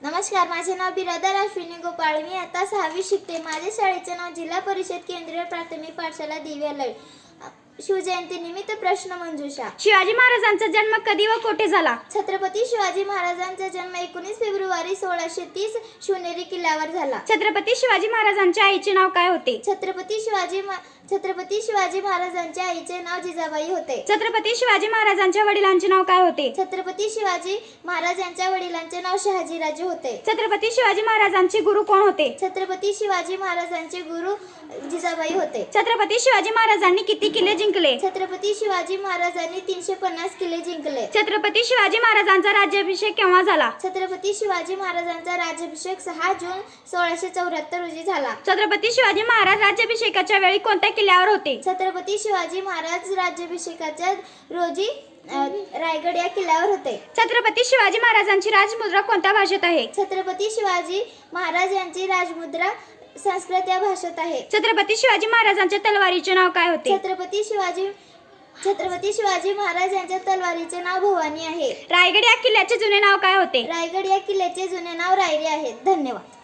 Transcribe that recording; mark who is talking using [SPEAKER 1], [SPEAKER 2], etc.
[SPEAKER 1] नमस्कार, माझे नाव बिरादर अश्विनी गोपाळ. मी आता 6वी शिकते. माझ्या शाळेचे नाव जिल्हा परिषद केंद्रीय प्राथमिक पाठशाला दिव्यालय. शिवजयंती निमित्त प्रश्न मंजुषा.
[SPEAKER 2] शिवाजी महाराजांचा जन्म कधी व कोठे झाला?
[SPEAKER 1] छत्रपती शिवाजी महाराजांचा जन्म 19 फेब्रुवारी 1630 शिवनेरी किल्ल्यावर झाला.
[SPEAKER 2] छत्रपती शिवाजी महाराजांच्या आईचे नाव काय होते?
[SPEAKER 1] छत्रपती शिवाजी महाराजांच्या आईचे नाव जिजाबाई होते.
[SPEAKER 2] छत्रपती शिवाजी महाराजांच्या वडिलांचे नाव काय होते?
[SPEAKER 1] छत्रपती शिवाजी महाराज यांच्या वडिलांचे नाव शहाजीराजे होते.
[SPEAKER 2] छत्रपती शिवाजी महाराजांचे गुरु कोण होते?
[SPEAKER 1] छत्रपती शिवाजी महाराजांचे गुरु जिजाबाई होते.
[SPEAKER 2] छत्रपती शिवाजी महाराजांनी किती किल्ले जिंकले?
[SPEAKER 1] छत्रपती शिवाजी महाराजांनी 350 किल्ले जिंकले.
[SPEAKER 2] छत्रपती शिवाजी महाराजांचा राज्याभिषेक केव्हा झाला?
[SPEAKER 1] छत्रपती शिवाजी महाराजांचा राज्याभिषेक 6 जून 1674 रोजी झाला.
[SPEAKER 2] छत्रपती शिवाजी महाराज राज्याभिषेकाच्या वेळी कोणत्या किल्ल्यावर होते?
[SPEAKER 1] छत्रपती शिवाजी महाराज राज्याभिषेकाच्या रोजी रायगड या किल्ल्यावर होते.
[SPEAKER 2] छत्रपती शिवाजी महाराजांची राजमुद्रा कोणत्या भाषेत आहे?
[SPEAKER 1] छत्रपती शिवाजी महाराज यांची राजमुद्रा संस्कृत या भाषेत आहे.
[SPEAKER 2] छत्रपती शिवाजी महाराजांच्या तलवारीचे नाव काय होते?
[SPEAKER 1] छत्रपती शिवाजी महाराज यांच्या तलवारीचे नाव भवानी आहे.
[SPEAKER 2] रायगड या किल्ल्याचे जुने नाव काय होते?
[SPEAKER 1] रायगड या किल्ल्याचे जुने नाव रायरी आहे. धन्यवाद.